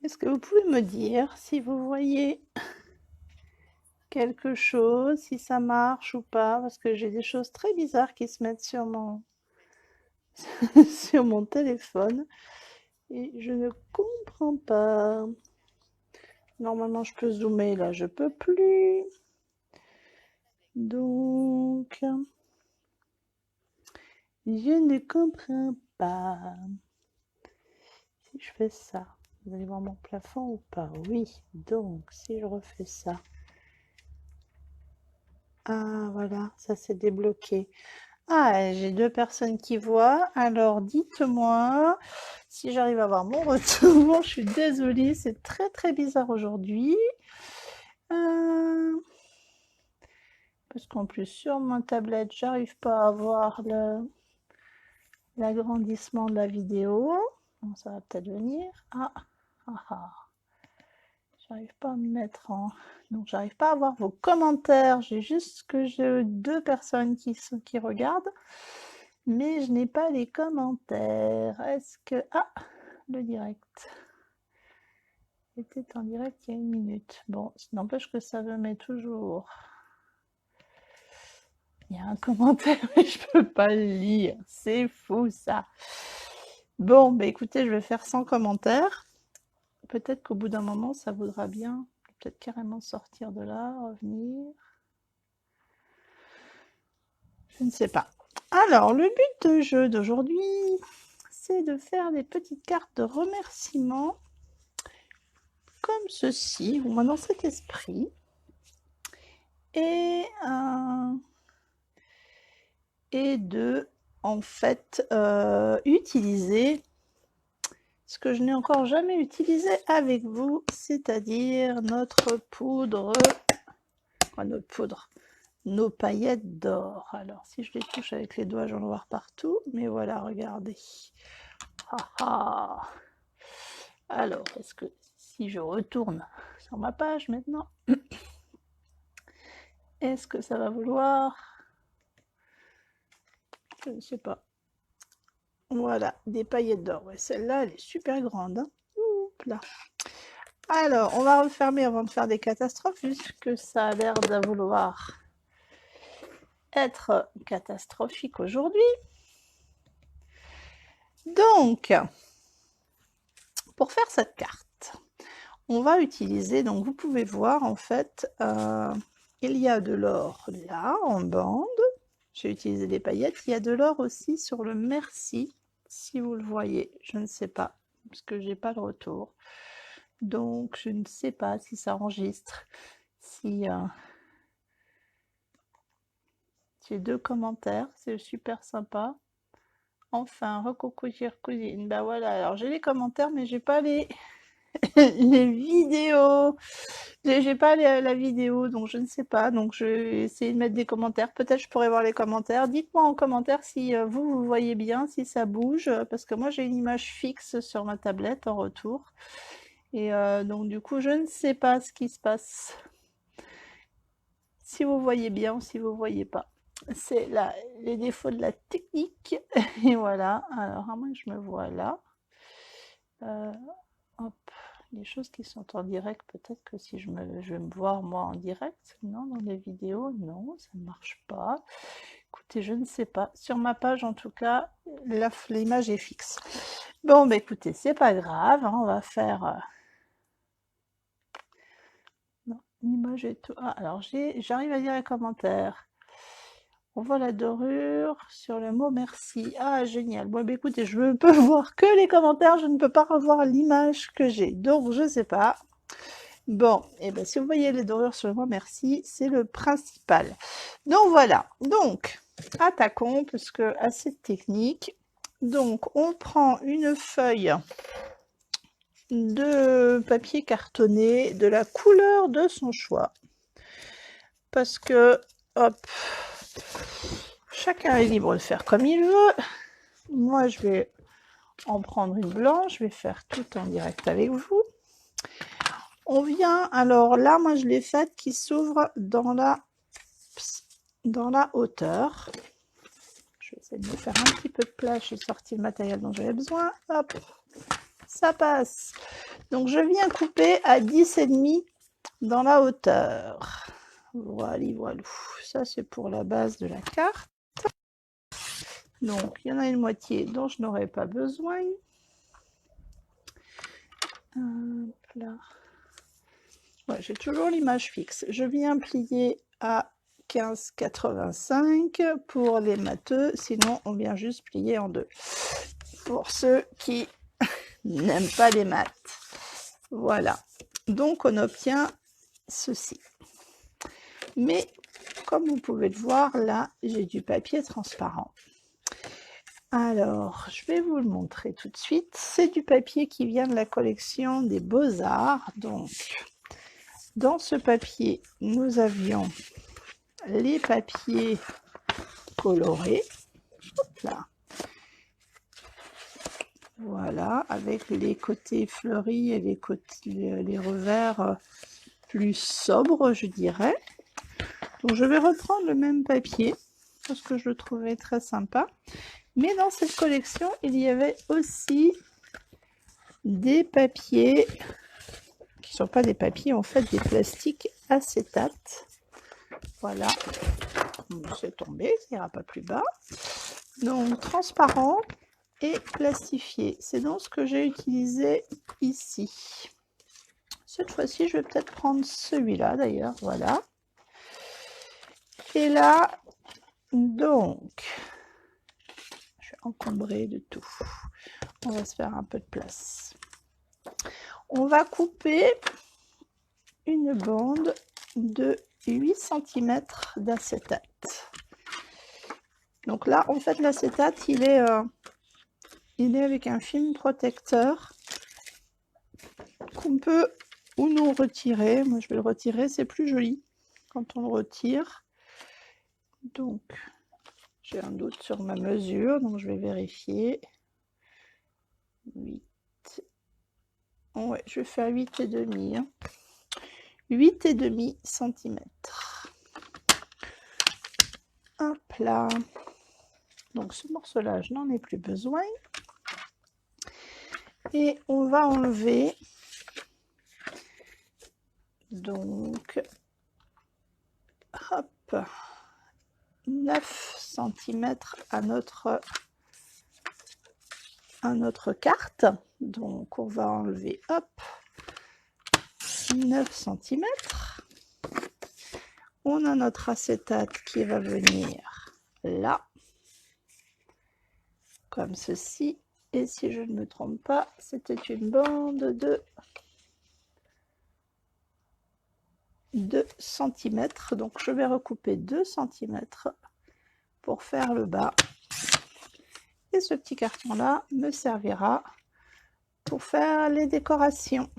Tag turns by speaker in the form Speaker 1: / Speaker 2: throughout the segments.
Speaker 1: Est-ce que vous pouvez me dire si vous voyez quelque chose, si ça marche ou pas? Parce que j'ai des choses très bizarres qui se mettent sur mon, sur mon téléphone et je ne comprends pas. Normalement, je peux zoomer, là, je peux plus. Donc, je ne comprends pas. Si je fais ça, vous allez voir mon plafond ou pas? Oui. Donc, si je refais ça. Ah, voilà, ça s'est débloqué. Ah, j'ai deux personnes qui voient. Alors, dites-moi si j'arrive à avoir mon retour. Je suis désolée, c'est très très bizarre aujourd'hui. Parce qu'en plus, sur ma tablette, j'arrive pas à voir l'agrandissement de la vidéo. Bon, ça va peut-être venir. Ah, ah, ah. J'arrive pas à me mettre en... Donc, j'arrive pas à voir vos commentaires. J'ai juste que j'ai deux personnes qui regardent. Mais je n'ai pas les commentaires. Est-ce que... Ah, le direct. C'était en direct il y a 1 minute. Bon, ça n'empêche que ça me met toujours. Il y a un commentaire, mais je peux pas le lire. C'est fou, ça. Bon, bah écoutez, je vais faire sans commentaire. Peut-être qu'au bout d'un moment, ça voudra bien. Peut-être carrément sortir de là, revenir. Je ne sais pas. Alors, le but de jeu d'aujourd'hui, c'est de faire des petites cartes de remerciement comme ceci, ou dans cet esprit, et de en fait utiliser ce que je n'ai encore jamais utilisé avec vous, c'est-à-dire notre poudre, nos paillettes d'or. Alors si je les touche avec les doigts, j'en vais voir partout, mais voilà, regardez. Ah, ah. Alors, est-ce que si je retourne sur ma page maintenant, est-ce que ça va vouloir? Je ne sais pas. Voilà, des paillettes d'or. Ouais, celle-là, elle est super grande. Hein. Oups, là. Alors, on va refermer avant de faire des catastrophes, puisque ça a l'air de vouloir être catastrophique aujourd'hui. Donc, pour faire cette carte, on va utiliser, donc vous pouvez voir en fait, il y a de l'or là en bande. J'ai utilisé des paillettes. Il y a de l'or aussi sur le merci, si vous le voyez. Je ne sais pas, parce que j'ai pas le retour. Donc, je ne sais pas si ça enregistre. Si j'ai deux commentaires, c'est super sympa. Enfin, recoucouir cousine. Bah voilà, alors j'ai les commentaires, mais j'ai pas les les vidéos. J'ai pas la vidéo, donc je ne sais pas. Donc je vais essayer de mettre des commentaires. Peut-être je pourrais voir les commentaires. Dites-moi en commentaire si vous voyez bien, si ça bouge, parce que moi j'ai une image fixe sur ma tablette en retour. Et donc du coup, je ne sais pas ce qui se passe. Si vous voyez bien ou si vous voyez pas. C'est les défauts de la technique. Et voilà. Alors, à moins que je me vois là. Hop. Les choses qui sont en direct, peut-être que si je vais me voir moi en direct. Non, dans les vidéos, non, ça ne marche pas. Écoutez, je ne sais pas. Sur ma page, en tout cas, l'image est fixe. Bon, bah écoutez, c'est pas grave. Hein, on va faire... Non, l'image est tout... Ah, alors, j'arrive à lire les commentaires. On voit la dorure sur le mot merci. Ah, génial. Bon, bah, écoutez, je ne peux voir que les commentaires, je ne peux pas revoir l'image que j'ai. Donc, je ne sais pas. Bon, et bien, si vous voyez les dorures sur le mot merci, c'est le principal. Donc, voilà. Donc, attaquons, parce que assez technique. Donc, on prend une feuille de papier cartonné de la couleur de son choix. Parce que, hop, chacun est libre de faire comme il veut. Moi, je vais en prendre une blanche. Je vais faire tout en direct avec vous. On vient, alors là, moi, je l'ai faite qui s'ouvre dans la hauteur. Je vais essayer de me faire un petit peu de place. J'ai sorti le matériel dont j'avais besoin. Hop, ça passe. Donc je viens couper à 10,5 dans la hauteur. Voilà, voilà. Ça c'est pour la base de la carte. Donc il y en a une moitié dont je n'aurai pas besoin. Là. Ouais, j'ai toujours l'image fixe. Je viens plier à 15,85 pour les matheux, sinon on vient juste plier en deux. Pour ceux qui n'aiment pas les maths. Voilà. Donc on obtient ceci. Mais comme vous pouvez le voir, là, j'ai du papier transparent. Alors, je vais vous le montrer tout de suite. C'est du papier qui vient de la collection des Beaux-Arts. Donc, dans ce papier, nous avions les papiers colorés. Hop là. Voilà, avec les côtés fleuris et les revers plus sobres, je dirais. Donc, je vais reprendre le même papier parce que je le trouvais très sympa. Mais dans cette collection, il y avait aussi des papiers qui ne sont pas des papiers, en fait, des plastiques acétates. Voilà, c'est tombé, ça n'ira pas plus bas. Donc, transparent et plastifié. C'est donc ce que j'ai utilisé ici. Cette fois-ci, je vais peut-être prendre celui-là, d'ailleurs, voilà. Et là, donc, je vais encombrer de tout. On va se faire un peu de place. On va couper une bande de 8 cm d'acétate. Donc là, en fait, l'acétate, il est avec un film protecteur qu'on peut ou non retirer. Moi, je vais le retirer, c'est plus joli quand on le retire. Donc, j'ai un doute sur ma mesure, donc je vais vérifier. 8. Ouais, je vais faire 8,5. Hein. 8,5 cm. Hop là. Donc ce morceau-là, je n'en ai plus besoin. Et on va enlever donc hop 9 cm à notre carte. Donc on va enlever hop 9 cm. On a notre acétate qui va venir là, comme ceci. Et si je ne me trompe pas, c'était une bande de 2 cm. Donc je vais recouper 2 cm pour faire le bas. Et ce petit carton-là me servira pour faire les décorations.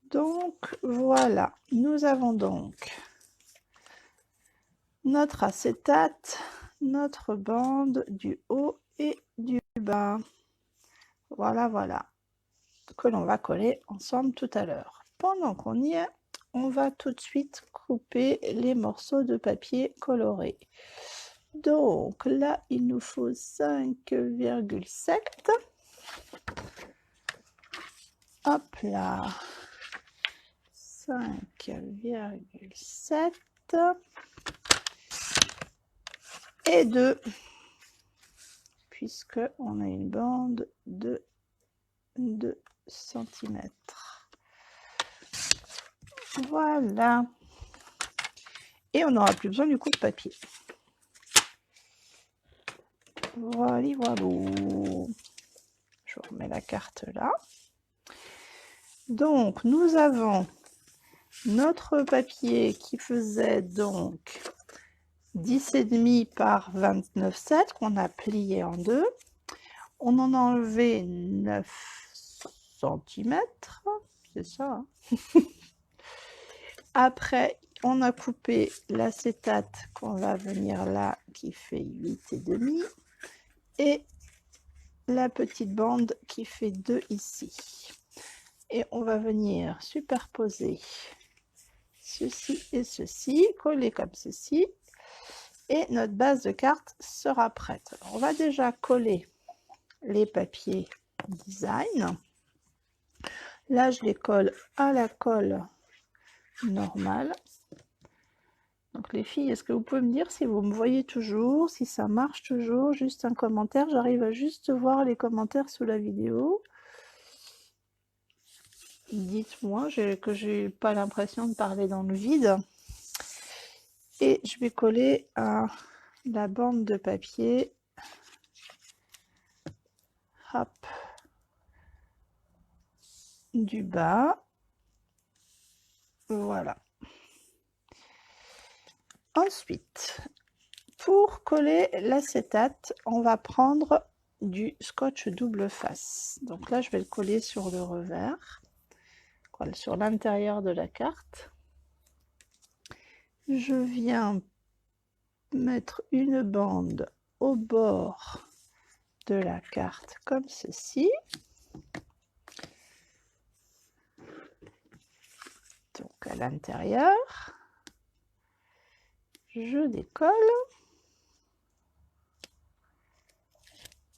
Speaker 1: Donc voilà, nous avons donc notre acétate, notre bande du haut et du bas. Voilà, voilà, que l'on va coller ensemble tout à l'heure. Pendant qu'on y est, on va tout de suite couper les morceaux de papier coloré. Donc là, il nous faut 5,7. Hop là, 5,7 et 2, puisque on a une bande de 2 cm. Voilà. Et on n'aura plus besoin du coup de papier. Voilà, voilà. Je remets la carte là. Donc, nous avons notre papier qui faisait donc 10,5 par 29,7 qu'on a plié en deux. On en a enlevé 9 cm, c'est ça. Hein. Après, on a coupé l'acétate qu'on va venir là, qui fait 8,5, et la petite bande qui fait 2 ici. Et on va venir superposer ceci et ceci, coller comme ceci, et notre base de carte sera prête. Alors, on va déjà coller les papiers design. Là, je les colle à la colle normale. Donc les filles, est-ce que vous pouvez me dire si vous me voyez toujours, si ça marche toujours? Juste un commentaire, j'arrive à juste voir les commentaires sous la vidéo. Dites-moi que j'ai pas l'impression de parler dans le vide. Et je vais coller à la bande de papier. Hop. Du bas. Voilà. Ensuite, pour coller l'acétate, on va prendre du scotch double face. Donc là, je vais le coller sur le revers, sur l'intérieur de la carte. Je viens mettre une bande au bord de la carte comme ceci. Donc à l'intérieur, je décolle.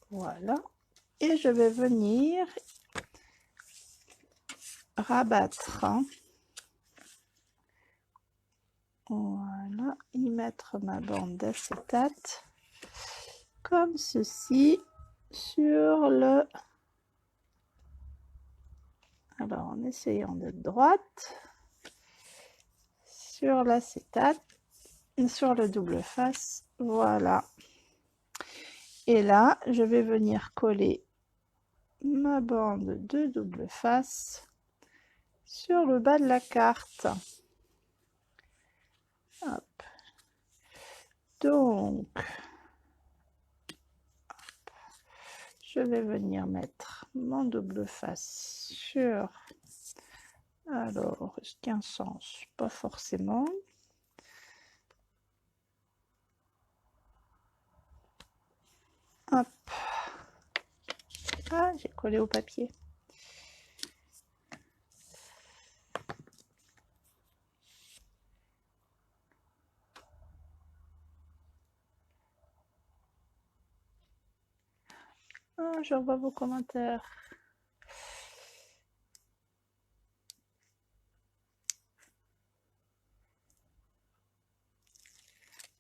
Speaker 1: Voilà. Et je vais venir rabattre. Voilà. Y mettre ma bande d'acétate comme ceci sur le... Alors en essayant d'être droite, sur l'acétate, sur le double face, voilà. Et là, je vais venir coller ma bande de double face sur le bas de la carte. Hop. Donc, hop. Je vais venir mettre mon double face sur... Alors, est-ce qu'il y a un sens? Pas forcément. Hop. Ah, j'ai collé au papier. Ah, je revois vos commentaires.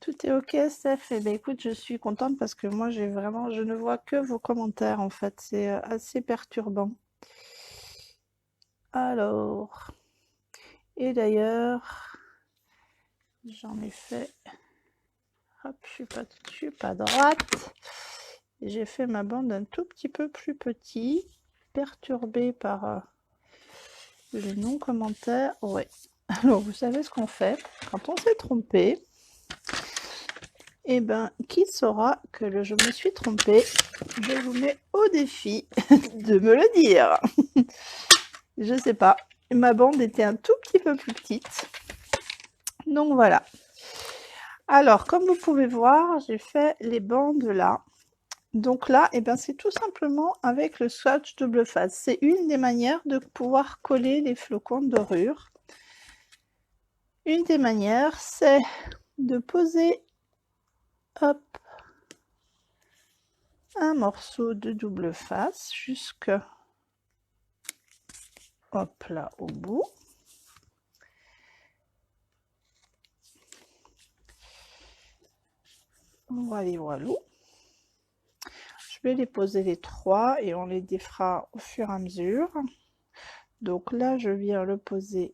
Speaker 1: Tout est ok, Steph. Eh bien, écoute, je suis contente parce que moi, je ne vois que vos commentaires en fait. C'est assez perturbant. Alors, et d'ailleurs, j'en ai fait. Hop, je suis pas droite. J'ai fait ma bande un tout petit peu plus petit, perturbée par le non-commentaire. Ouais. Alors, vous savez ce qu'on fait quand on s'est trompé? Eh ben, qui saura que je me suis trompée? Je vous mets au défi de me le dire. Je sais pas. Ma bande était un tout petit peu plus petite. Donc voilà. Alors, comme vous pouvez voir, j'ai fait les bandes là. Donc là, eh ben, c'est tout simplement avec le swatch double face. C'est une des manières de pouvoir coller les flocons de dorure. Une des manières, c'est de poser, hop, un morceau de double face jusque, hop là, au bout. Voilà, voilà. Je vais les poser les trois et on les défera au fur et à mesure. Donc là, je viens le poser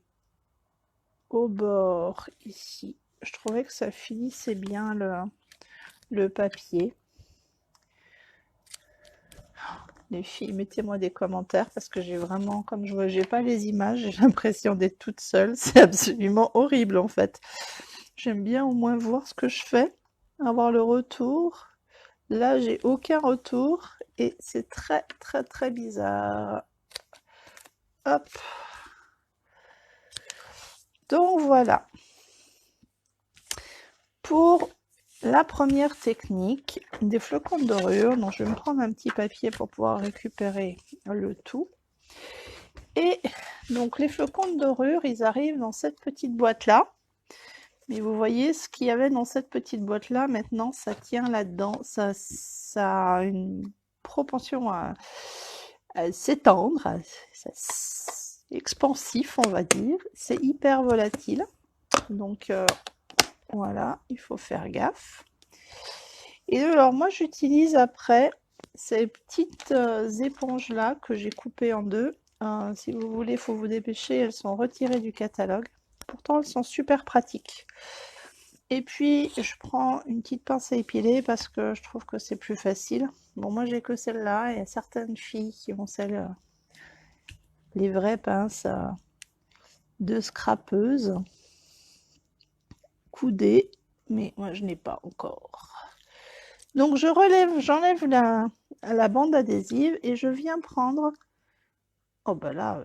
Speaker 1: au bord ici. Je trouvais que ça finissait bien le papier. Les filles, mettez-moi des commentaires parce que j'ai vraiment, comme je vois, j'ai pas les images, j'ai l'impression d'être toute seule. C'est absolument horrible en fait. J'aime bien au moins voir ce que je fais, avoir le retour. Là, j'ai aucun retour et c'est très très très bizarre. Hop. Donc voilà. Pour la première technique des flocons de dorure, donc je vais me prendre un petit papier pour pouvoir récupérer le tout. Et donc les flocons de dorure, ils arrivent dans cette petite boîte là. Mais vous voyez ce qu'il y avait dans cette petite boîte là, maintenant ça tient là-dedans, ça a une propension s'étendre, expansif, on va dire. C'est hyper volatile. Donc, voilà, il faut faire gaffe. Et alors, moi, j'utilise après ces petites éponges-là que j'ai coupées en deux. Si vous voulez, il faut vous dépêcher, elles sont retirées du catalogue. Pourtant, elles sont super pratiques. Et puis, je prends une petite pince à épiler parce que je trouve que c'est plus facile. Bon, moi, j'ai que celle-là. Il y a certaines filles qui ont les vraies pinces de scrapeuse coudées, mais moi, je n'ai pas encore. Donc, j'enlève la bande adhésive et je viens prendre... Oh, ben là,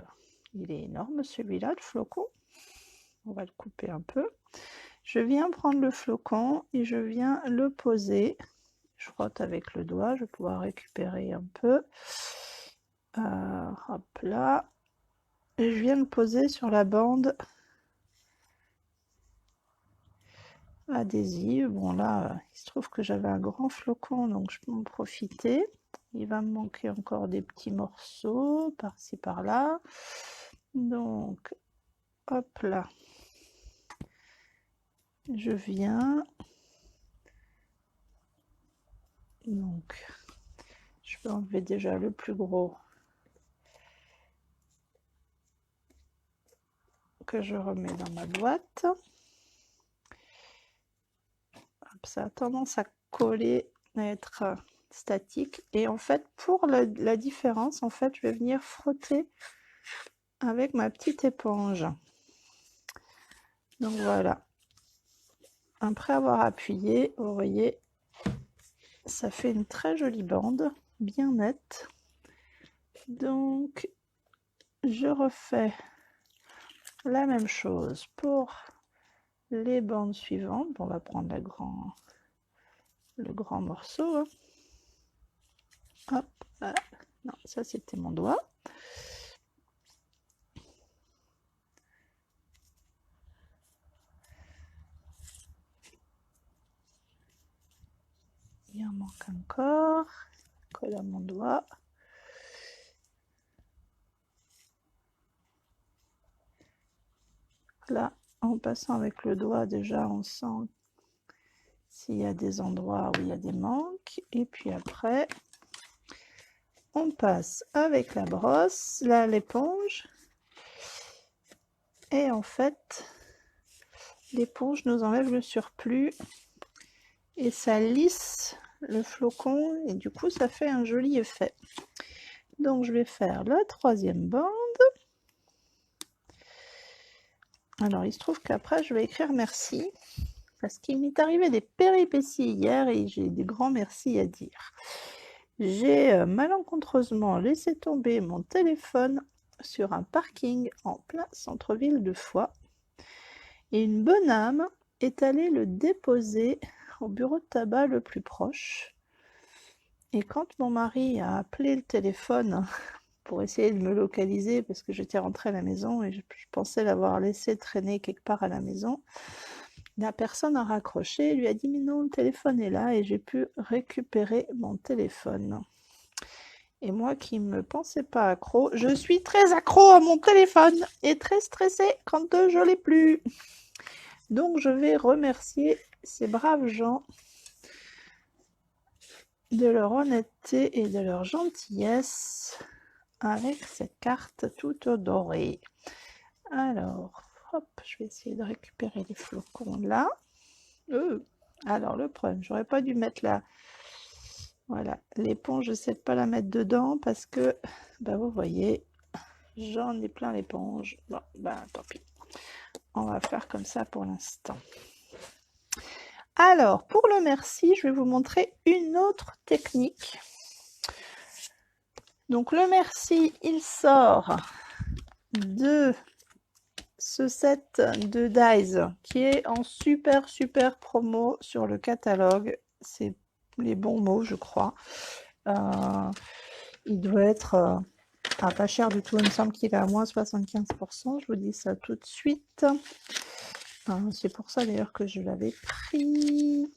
Speaker 1: il est énorme celui-là, le flocon. On va le couper un peu. Je viens prendre le flocon et je viens le poser. Je frotte avec le doigt, je vais pouvoir récupérer un peu. Hop là. Et je viens le poser sur la bande adhésive. Bon là, il se trouve que j'avais un grand flocon, donc je peux en profiter. Il va me manquer encore des petits morceaux par-ci par-là. Donc, hop là. Je viens. Donc, je vais enlever déjà le plus gros que je remets dans ma boîte. Hop, ça a tendance à coller, à être statique. Et en fait, pour la différence, en fait, je vais venir frotter avec ma petite éponge. Donc voilà. Après avoir appuyé, vous voyez, ça fait une très jolie bande, bien nette. Donc, je refais la même chose pour les bandes suivantes. On va prendre le grand morceau. Hein. Hop, voilà. Non, ça c'était mon doigt. Il en manque encore. Colle à mon doigt. Là, en passant avec le doigt, déjà, on sent s'il y a des endroits où il y a des manques. Et puis après, on passe avec la brosse, là, l'éponge. Et en fait, l'éponge nous enlève le surplus. Et ça lisse le flocon. Et du coup, ça fait un joli effet. Donc, je vais faire la troisième bande. Alors, il se trouve qu'après, je vais écrire merci. Parce qu'il m'est arrivé des péripéties hier et j'ai des grands merci à dire. J'ai malencontreusement laissé tomber mon téléphone sur un parking en plein centre-ville de Foix. Et une bonne âme est allée le déposer au bureau de tabac le plus proche. Et quand mon mari a appelé le téléphone pour essayer de me localiser, parce que j'étais rentrée à la maison et je pensais l'avoir laissé traîner quelque part à la maison, la personne a raccroché et lui a dit « Mais non, le téléphone est là » et j'ai pu récupérer mon téléphone. Et moi qui ne me pensais pas accro, je suis très accro à mon téléphone et très stressée quand je ne l'ai plus. Donc je vais remercier ces braves gens de leur honnêteté et de leur gentillesse avec cette carte toute dorée. Alors, hop, je vais essayer de récupérer les flocons là. Alors le problème, j'aurais pas dû mettre la... Voilà, l'éponge, je sais pas la mettre dedans parce que, bah vous voyez, j'en ai plein l'éponge. Bon, bah tant pis. On va faire comme ça pour l'instant. Alors, pour le merci, je vais vous montrer une autre technique. Donc le merci, il sort de ce set de dies qui est en super promo sur le catalogue. C'est les bons mots, je crois. Il doit être pas cher du tout. Il me semble qu'il est à moins 75%. Je vous dis ça tout de suite. C'est pour ça d'ailleurs que je l'avais pris.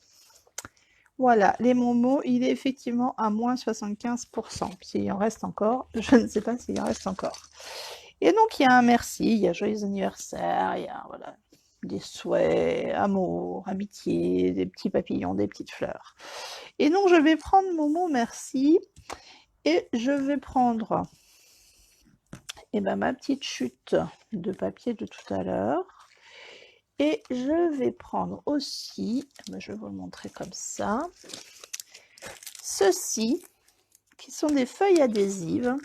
Speaker 1: Voilà, les momos, il est effectivement à moins 75%. S'il en reste encore, je ne sais pas s'il en reste encore. Et donc, il y a un merci, il y a joyeux anniversaire, il y a voilà, des souhaits, amour, amitié, des petits papillons, des petites fleurs. Et donc, je vais prendre mon mot merci et je vais prendre ma petite chute de papier de tout à l'heure. Et je vais prendre aussi, je vais vous le montrer comme ça, ceci, qui sont des feuilles adhésives.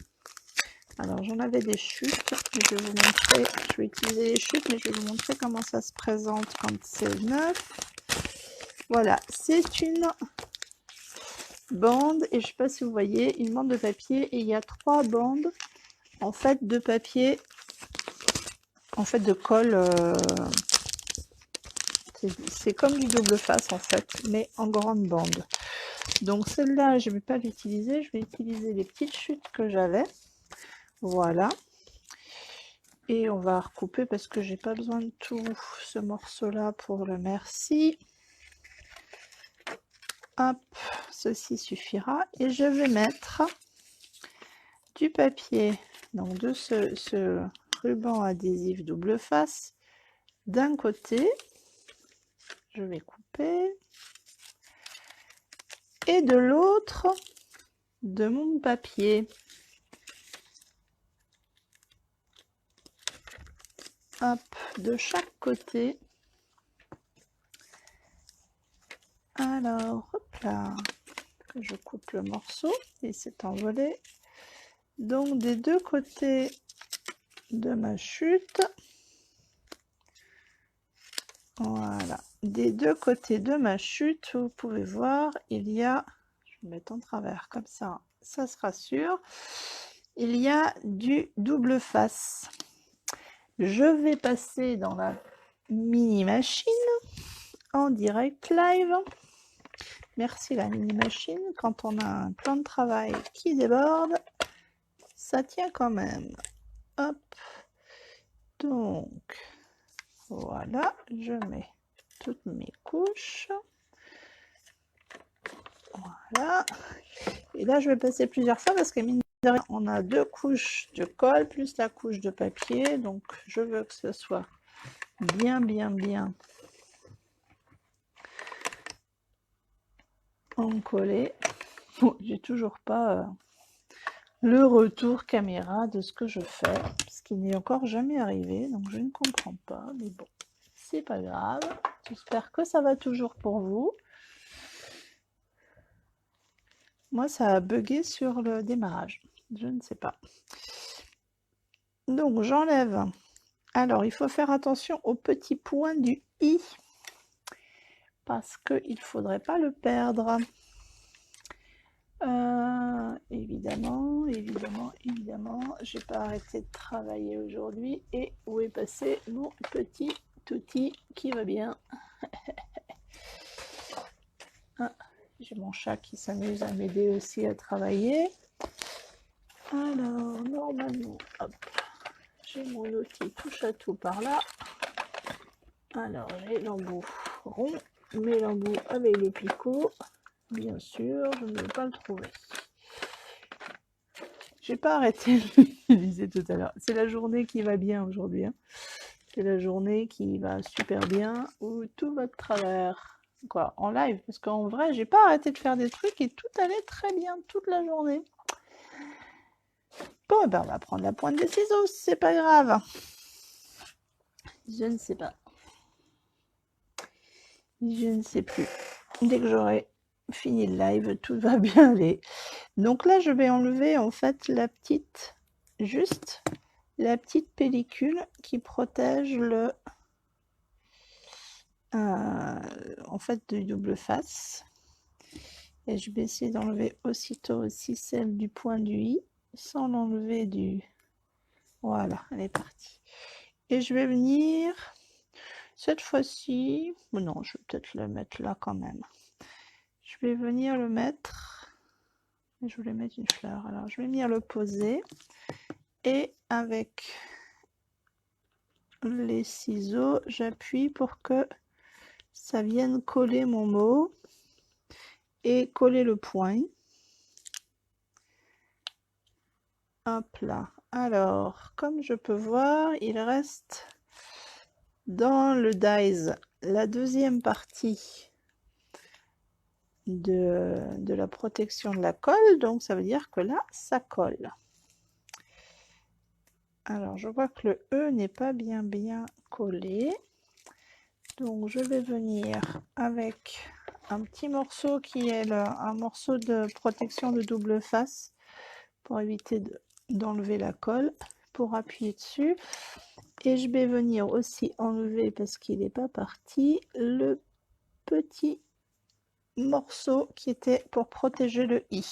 Speaker 1: Alors j'en avais des chutes, mais je vais vous montrer, je vais utiliser les chutes, mais je vais vous montrer comment ça se présente quand c'est neuf. Voilà, c'est une bande, et je ne sais pas si vous voyez, une bande de papier, et il y a 3 bandes, en fait, de papier, en fait, de colle, c'est comme du double face, en fait, mais en grande bande. Donc celle-là, je ne vais pas l'utiliser, je vais utiliser les petites chutes que j'avais. Voilà. Et on va recouper parce que j'ai pas besoin de tout ce morceau-là pour le merci. Hop, ceci suffira. Et je vais mettre du papier, donc de ce ruban adhésif double face d'un côté. Je vais couper. Et de l'autre, de mon papier. Hop, de chaque côté. Alors, hop là, je coupe le morceau, il s'est envolé. Donc, des deux côtés de ma chute, voilà, des deux côtés de ma chute, vous pouvez voir, il y a, je vais mettre en travers comme ça, ça sera sûr, il y a du double face. Je vais passer dans la mini machine en direct live. Merci la mini machine, quand on a un plan de travail qui déborde, ça tient quand même. Hop, donc voilà, je mets toutes mes couches. Voilà. Et là, je vais passer plusieurs fois parce que mine de rien, on a 2 couches de colle plus la couche de papier. Donc, je veux que ce soit bien encollé. Bon, j'ai toujours pas le retour caméra de ce que je fais, ce qui n'est encore jamais arrivé. Donc, je ne comprends pas. Mais bon, c'est pas grave. J'espère que ça va toujours pour vous. Moi, ça a bugué sur le démarrage. Je ne sais pas. Donc, j'enlève. Alors, il faut faire attention au petit point du i parce qu'il ne faudrait pas le perdre. Évidemment, j'ai pas arrêté de travailler aujourd'hui. Et où est passé mon petit outil qui va bien? Ah, j'ai mon chat qui s'amuse à m'aider aussi à travailler. Alors, normalement, hop, j'ai mon outil touche à tout par là. Alors, j'ai l'embout rond, mes embouts avec le picot. Bien sûr, je ne vais pas le trouver. J'ai pas arrêté de l'utiliser tout à l'heure. C'est la journée qui va bien aujourd'hui. Hein. C'est la journée qui va super bien où tout va de travers. Quoi, en live, parce qu'en vrai, j'ai pas arrêté de faire des trucs et tout allait très bien toute la journée. Bon, ben on va prendre la pointe des ciseaux, c'est pas grave. Je ne sais pas. Je ne sais plus. Dès que j'aurai fini le live, tout va bien aller. Donc là, je vais enlever en fait la petite pellicule qui protège le en fait du double face. Et je vais essayer d'enlever aussitôt aussi celle du point du i sans l'enlever du... Voilà, elle est partie. Et je vais venir cette fois-ci... Non, je vais peut-être le mettre là quand même. Je vais venir le mettre... Je voulais mettre une fleur. Alors, je vais venir le poser. Et avec les ciseaux, j'appuie pour que ça vienne coller mon mot. et coller le point. Hop là. Alors, comme je peux voir, il reste dans le dies la deuxième partie de la protection de la colle, donc ça veut dire que là, ça colle. Alors, je vois que le E n'est pas bien collé. Donc, je vais venir avec un petit morceau qui est un morceau de protection de double face pour éviter d'enlever la colle, pour appuyer dessus. Et je vais venir aussi enlever, parce qu'il n'est pas parti, le petit morceau qui était pour protéger le i.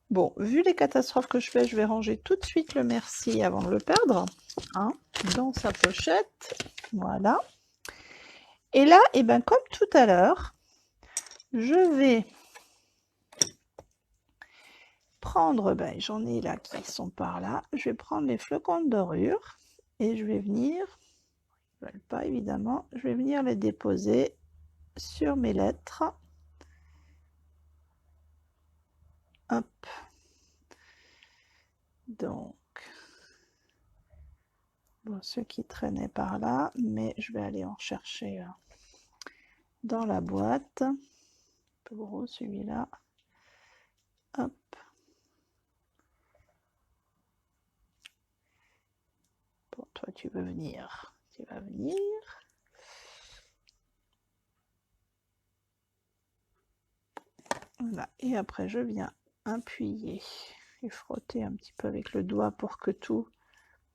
Speaker 1: Bon, vu les catastrophes que je fais, je vais ranger tout de suite le merci avant de le perdre, hein, dans sa pochette. Voilà. Et là, et ben, comme tout à l'heure, je vais prendre, ben, j'en ai là qui sont par là, je vais prendre les flocons de dorure et je vais venir, ils ne veulent pas évidemment, je vais venir les déposer sur mes lettres. Hop. Donc, bon, ceux qui traînaient par là, mais je vais aller en chercher dans la boîte. Un peu gros celui-là. Hop. Bon, toi tu veux venir. Tu vas venir. Voilà. Et après je viens appuyer et frotter un petit peu avec le doigt pour que tout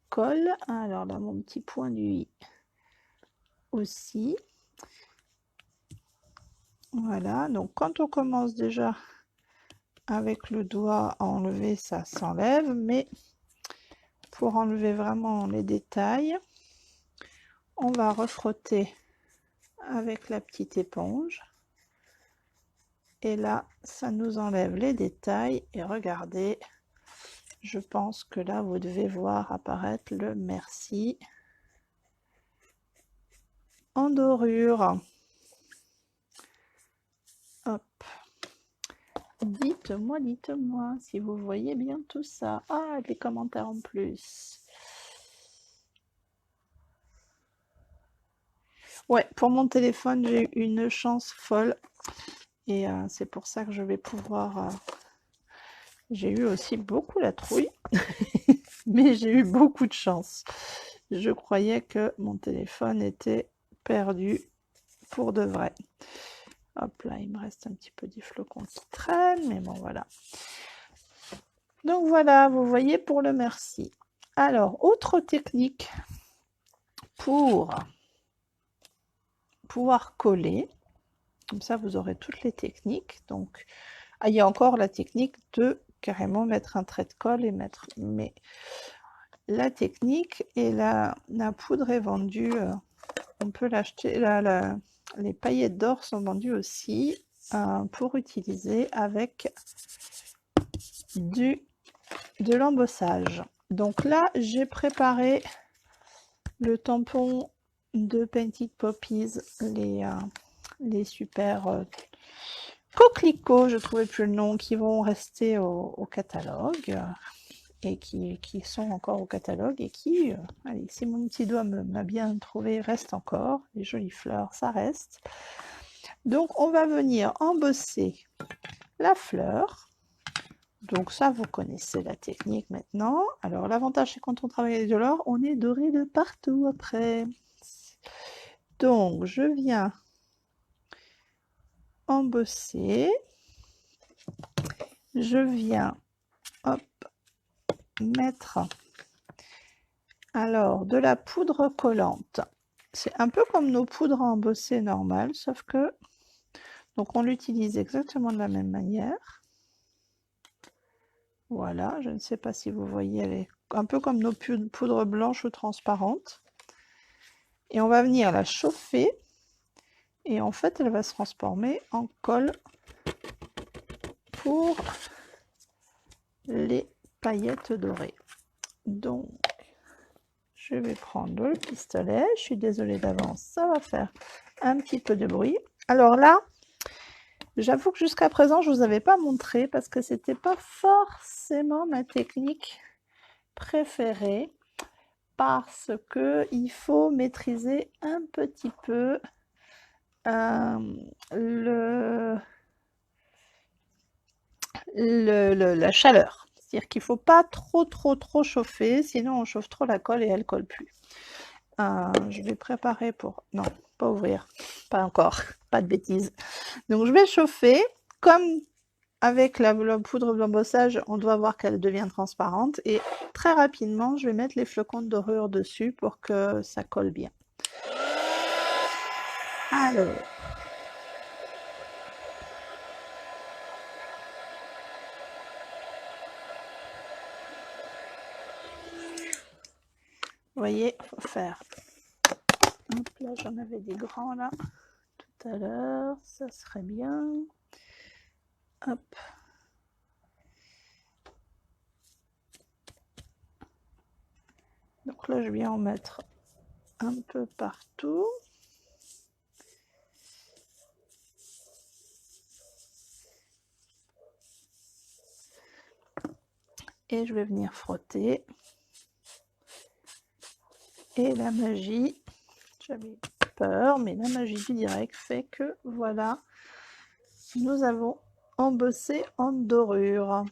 Speaker 1: colle. Alors là, mon petit point du i aussi. Voilà. Donc quand on commence déjà avec le doigt à enlever, ça s'enlève, mais pour enlever vraiment les détails, on va refrotter avec la petite éponge. Et là, ça nous enlève les détails. Et regardez, je pense que là, vous devez voir apparaître le merci en dorure. Hop. Dites-moi si vous voyez bien tout ça. Ah, les commentaires en plus. Ouais, pour mon téléphone, j'ai eu une chance folle. Et c'est pour ça que je vais pouvoir... J'ai eu aussi beaucoup la trouille, mais j'ai eu beaucoup de chance. Je croyais que mon téléphone était perdu pour de vrai. Hop là, il me reste un petit peu des flocons qui traînent, mais bon, voilà. Donc voilà, vous voyez pour le merci. Alors, autre technique pour pouvoir coller. Comme ça, vous aurez toutes les techniques. Donc, il y a encore la technique de carrément mettre un trait de colle et mettre... Mais la technique et la poudre est vendue, on peut l'acheter, les paillettes d'or sont vendues aussi pour utiliser avec de l'embossage. Donc là, j'ai préparé le tampon de Painted Poppies, les super coquelicots, je ne trouvais plus le nom, qui vont rester au catalogue. Et qui sont encore au catalogue et qui, allez, si mon petit doigt m'a bien trouvé, reste encore. Les jolies fleurs, ça reste. Donc, on va venir embosser la fleur. Donc ça, vous connaissez la technique maintenant. Alors, l'avantage, c'est quand on travaille avec de l'or, on est doré de partout après. Donc, je viens embosser. Je viens, hop, mettre alors de la poudre collante. C'est un peu comme nos poudres à embosser normales, sauf que donc on l'utilise exactement de la même manière. Voilà, je ne sais pas si vous voyez, elle est un peu comme nos poudres blanches ou transparentes. Et on va venir la chauffer et en fait elle va se transformer en colle pour les paillettes dorées. Donc je vais prendre le pistolet, je suis désolée d'avance, ça va faire un petit peu de bruit. Alors là, J'avoue que jusqu'à présent, je ne vous avais pas montré parce que c'était pas forcément ma technique préférée parce que il faut maîtriser un petit peu le, la chaleur. C'est-à-dire qu'il ne faut pas trop chauffer, sinon on chauffe trop la colle et elle ne colle plus. Je vais préparer pour... Non, pas ouvrir, pas encore, pas de bêtises. Donc je vais chauffer, comme avec la poudre d'embossage, on doit voir qu'elle devient transparente et très rapidement, je vais mettre les flocons de dorure dessus pour que ça colle bien. Alors, vous voyez, il faut faire. Hop, là, j'en avais des grands là tout à l'heure, ça serait bien. Hop. Donc là, je viens en mettre un peu partout. Et je vais venir frotter. Et la magie, j'avais peur, mais la magie du direct fait que voilà, nous avons embossé en dorure.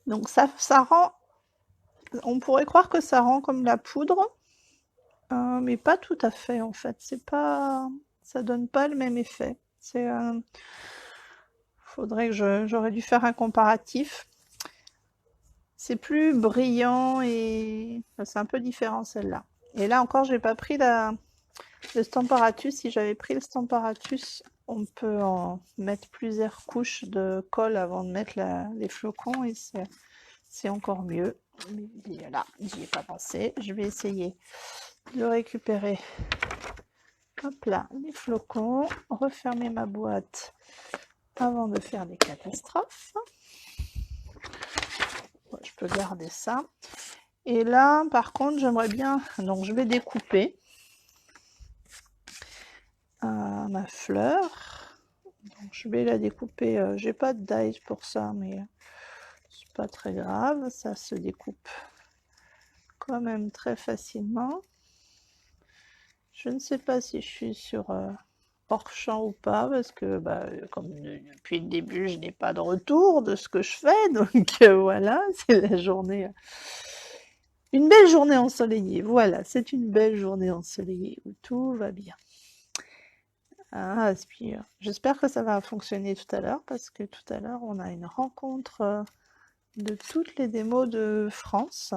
Speaker 1: Donc ça rend, on pourrait croire que ça rend comme la poudre, mais pas tout à fait en fait. C'est pas, ça donne pas le même effet. C'est, faudrait que j'aurais dû faire un comparatif. C'est plus brillant et c'est un peu différent celle-là. Et là encore, j'ai pas pris le Stamparatus. Si j'avais pris le Stamparatus, on peut en mettre plusieurs couches de colle avant de mettre les flocons et c'est encore mieux. Mais là, j'y ai pas pensé. Je vais essayer de récupérer. Hop là, les flocons, refermer ma boîte avant de faire des catastrophes. Ouais, je peux garder ça. Et là, par contre, j'aimerais bien... Donc, je vais découper ma fleur. Donc, je vais la découper. J'ai pas de dies pour ça, mais c'est pas très grave. Ça se découpe quand même très facilement. Je ne sais pas si je suis sur hors champ ou pas, parce que comme depuis le début, je n'ai pas de retour de ce que je fais. Donc voilà, c'est la journée... Une belle journée ensoleillée, voilà, c'est une belle journée ensoleillée où tout va bien. Ah, puis, j'espère que ça va fonctionner tout à l'heure, parce que tout à l'heure, on a une rencontre de toutes les démos de France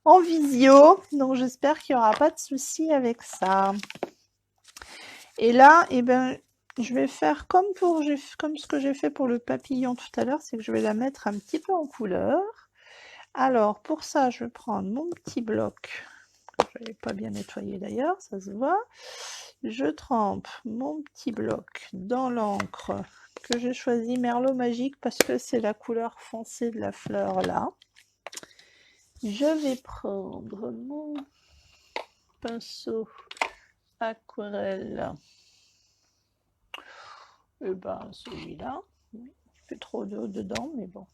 Speaker 1: en visio, donc j'espère qu'il n'y aura pas de souci avec ça. Et là, eh ben, je vais faire comme ce que j'ai fait pour le papillon tout à l'heure, c'est que je vais la mettre un petit peu en couleur. Alors, pour ça, je vais prendre mon petit bloc, que je n'avais pas bien nettoyé d'ailleurs, ça se voit. Je trempe mon petit bloc dans l'encre que j'ai choisi Merlot Magique parce que c'est la couleur foncée de la fleur là. Je vais prendre mon pinceau aquarelle. Et ben celui-là, il fait trop d'eau dedans, mais bon.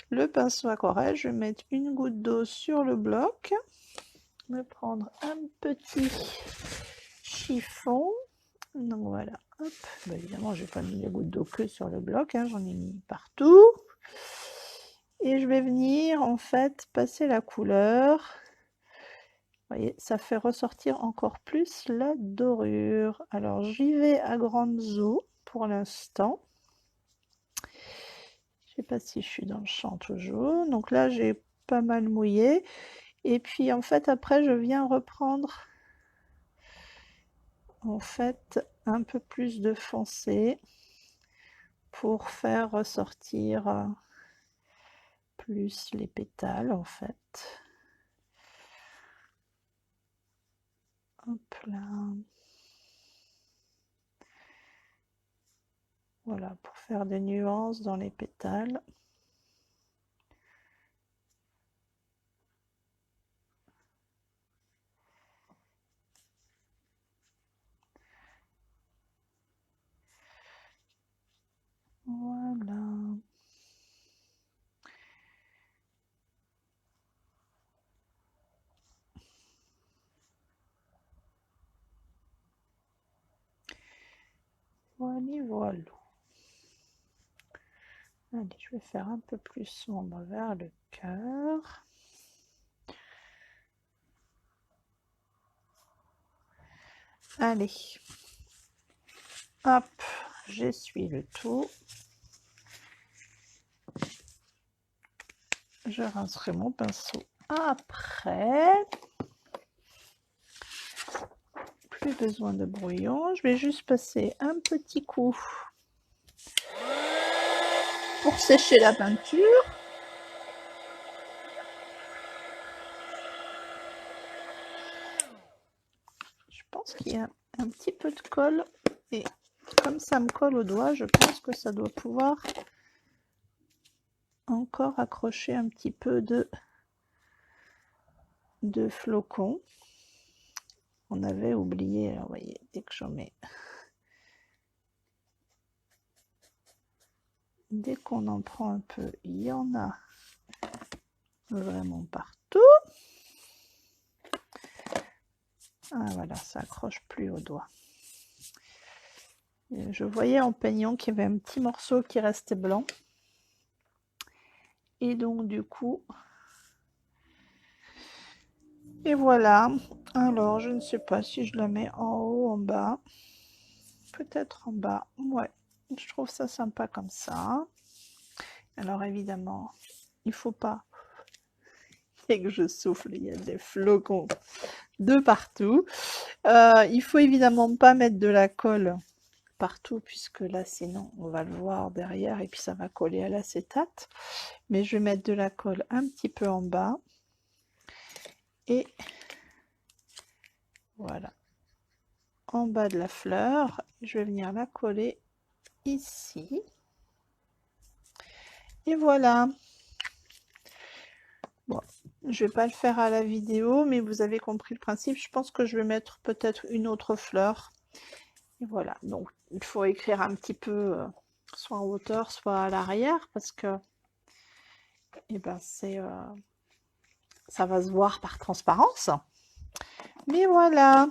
Speaker 1: Le pinceau aquarelle, je vais mettre une goutte d'eau sur le bloc. Je vais prendre un petit chiffon. Donc voilà, hop. Bah, évidemment, je n'ai pas mis les gouttes d'eau que sur le bloc, hein, j'en ai mis partout. Et je vais venir en fait passer la couleur. Vous voyez, ça fait ressortir encore plus la dorure. Alors j'y vais à grande eaux pour l'instant. Je ne sais pas si je suis dans le champ toujours. Donc là, j'ai pas mal mouillé. Et puis en fait, après, je viens reprendre en fait un peu plus de foncé pour faire ressortir plus les pétales en fait. Hop là. Voilà, pour faire des nuances dans les pétales. Voilà. Allez, je vais faire un peu plus sombre vers le cœur. Allez. Hop, j'essuie le tout. Je rincerai mon pinceau après. Plus besoin de brouillon. Je vais juste passer un petit coup pour sécher la peinture. Je pense qu'il y a un petit peu de colle et comme ça me colle au doigt, je pense que ça doit pouvoir encore accrocher un petit peu de flocons. On avait oublié, alors, vous voyez, dès que j'en mets, dès qu'on en prend un peu, il y en a vraiment partout. Ah voilà, ça accroche plus au doigt. Et je voyais en peignant qu'il y avait un petit morceau qui restait blanc. Et donc du coup, et voilà. Alors je ne sais pas si je la mets en haut, en bas. Peut-être en bas. Ouais, je trouve ça sympa comme ça. Alors évidemment, il faut pas que je souffle, il y a des flocons de partout. Il faut évidemment pas mettre de la colle partout puisque là sinon on va le voir derrière et puis ça va coller à l'acétate. Mais je vais mettre de la colle un petit peu en bas et voilà, en bas de la fleur. Je vais venir la coller ici et voilà. Bon, je vais pas le faire à la vidéo, mais vous avez compris le principe. Je pense que je vais mettre peut-être une autre fleur. Et voilà, donc il faut écrire un petit peu, soit en hauteur, soit à l'arrière, parce que eh ben, ça va se voir par transparence. Mais voilà.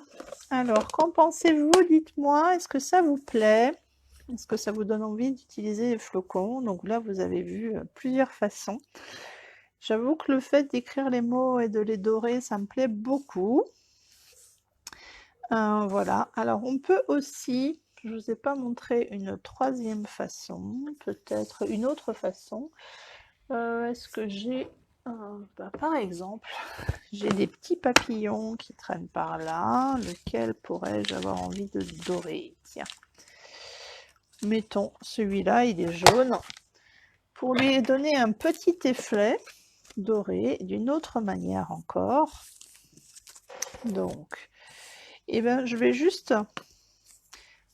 Speaker 1: Alors, qu'en pensez-vous? Dites-moi, est-ce que ça vous plaît? Est-ce que ça vous donne envie d'utiliser les flocons? Donc là, vous avez vu plusieurs façons. J'avoue que le fait d'écrire les mots et de les dorer, ça me plaît beaucoup. Voilà. Alors, on peut aussi, je ne vous ai pas montré une troisième façon, peut-être une autre façon. Est-ce que j'ai, par exemple, j'ai des petits papillons qui traînent par là. Lequel pourrais-je avoir envie de dorer? Tiens, mettons celui-là, il est jaune. Pour lui donner un petit effet doré d'une autre manière encore. Donc, eh ben, je vais juste,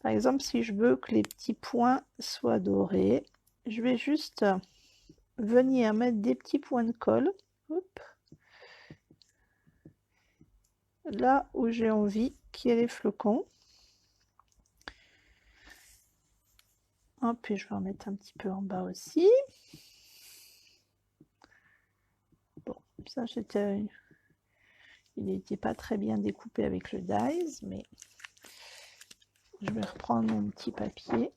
Speaker 1: par exemple, si je veux que les petits points soient dorés, je vais juste venir mettre des petits points de colle. Hop. Là où j'ai envie qu'il y ait les flocons. Hop, et je vais en mettre un petit peu en bas aussi. Bon, ça c'était... Il n'était pas très bien découpé avec le dies, mais je vais reprendre mon petit papier.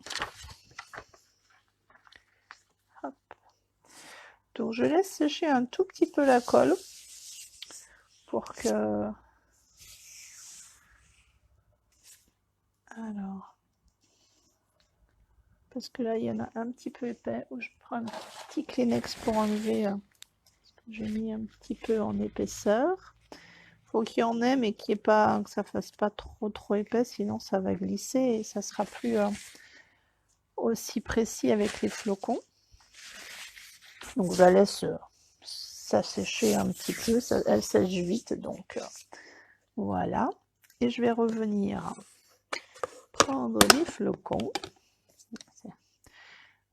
Speaker 1: Hop. Donc je laisse sécher un tout petit peu la colle pour que... Alors... Parce que là, il y en a un petit peu épais, où je prends un petit Kleenex pour enlever... J'ai mis un petit peu en épaisseur. Faut qu'il y en ait, mais qu'il y ait pas, que ça fasse pas trop épais, sinon ça va glisser et ça sera plus aussi précis avec les flocons. Donc je la laisse s'assécher un petit peu, elle sèche vite, donc voilà. Et je vais revenir prendre les flocons. En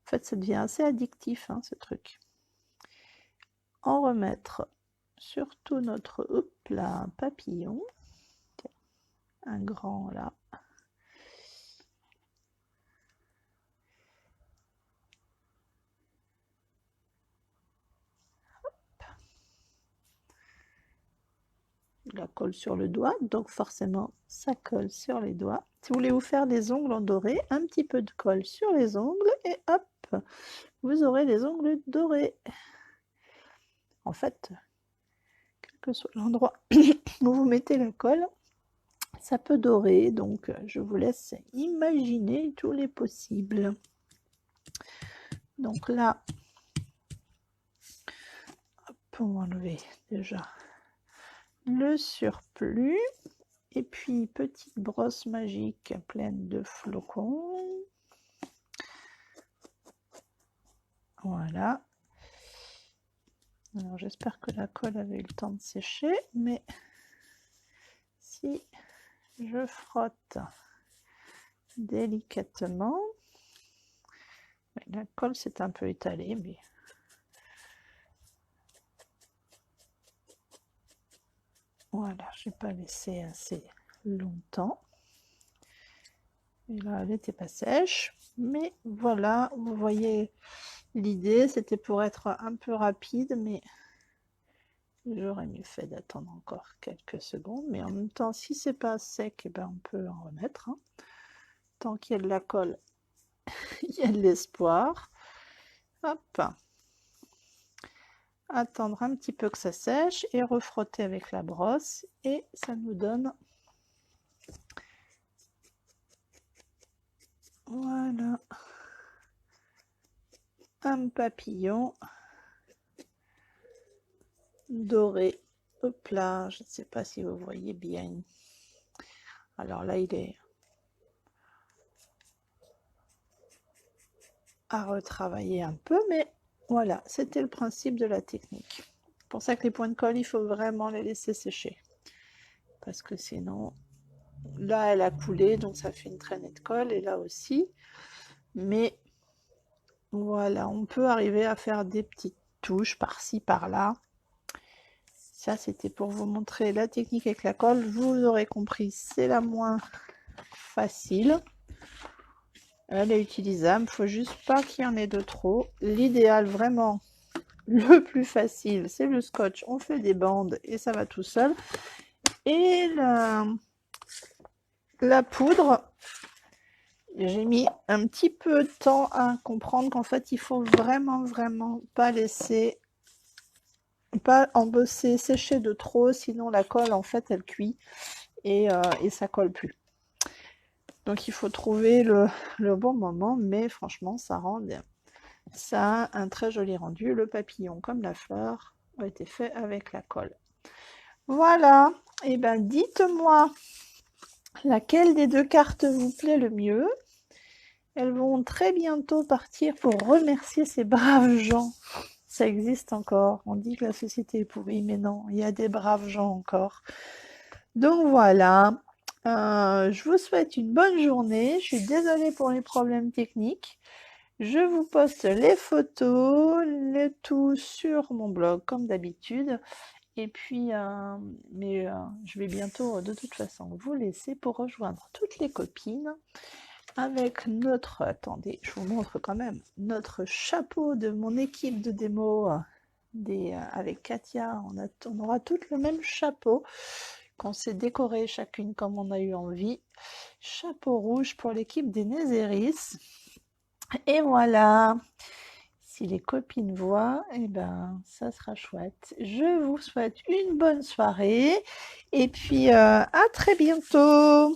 Speaker 1: fait, ça devient assez addictif, hein, ce truc. En remettre sur tout notre là, papillon. Un grand là. La colle sur le doigt, donc forcément ça colle sur les doigts. Si vous voulez vous faire des ongles en doré, un petit peu de colle sur les ongles et hop, vous aurez des ongles dorés. En fait, quel que soit l'endroit où vous mettez la colle, ça peut dorer, donc je vous laisse imaginer tous les possibles. Donc là, on va enlever déjà le surplus. Et puis, petite brosse magique pleine de flocons. Voilà. Alors, j'espère que la colle avait eu le temps de sécher, mais si je frotte délicatement, la colle s'est un peu étalée, mais voilà, je n'ai pas laissé assez longtemps. Et là, elle n'était pas sèche, mais voilà, vous voyez l'idée, c'était pour être un peu rapide, mais j'aurais mieux fait d'attendre encore quelques secondes, mais en même temps, si c'est pas sec, eh ben, on peut en remettre. Hein. Tant qu'il y a de la colle, il y a de l'espoir. Hop. Attendre un petit peu que ça sèche et refrotter avec la brosse et ça nous donne voilà un papillon doré. Hop là, je ne sais pas si vous voyez bien. Alors là, il est à retravailler un peu, mais voilà, c'était le principe de la technique. C'est pour ça que les points de colle, il faut vraiment les laisser sécher. Parce que sinon, là, elle a coulé, donc ça fait une traînée de colle, et là aussi. Mais voilà, on peut arriver à faire des petites touches par-ci, par-là. Ça, c'était pour vous montrer la technique avec la colle. Vous aurez compris, c'est la moins facile. Elle est utilisable, il faut juste pas qu'il y en ait de trop. L'idéal, vraiment, le plus facile, c'est le scotch. On fait des bandes et ça va tout seul. Et la poudre, j'ai mis un petit peu de temps à comprendre qu'en fait, il faut vraiment pas laisser, pas embosser, sécher de trop, sinon la colle, en fait, elle cuit et ça colle plus. Donc, il faut trouver le bon moment, mais franchement, ça rend ça a un très joli rendu. Le papillon, comme la fleur, a été fait avec la colle. Voilà, et ben dites-moi laquelle des deux cartes vous plaît le mieux. Elles vont très bientôt partir pour remercier ces braves gens. Ça existe encore. On dit que la société est pourrie, mais non, il y a des braves gens encore. Donc voilà, je vous souhaite une bonne journée. Je suis désolée pour les problèmes techniques. Je vous poste les photos, le tout sur mon blog comme d'habitude. Et puis, je vais bientôt de toute façon vous laisser pour rejoindre toutes les copines avec notre, attendez, je vous montre quand même, notre chapeau de mon équipe de démo avec Katia. On aura toutes le même chapeau qu'on s'est décoré chacune comme on a eu envie. Chapeau rouge pour l'équipe des Nézéris. Et voilà, si les copines voient, eh ben, ça sera chouette. Je vous souhaite une bonne soirée et puis à très bientôt.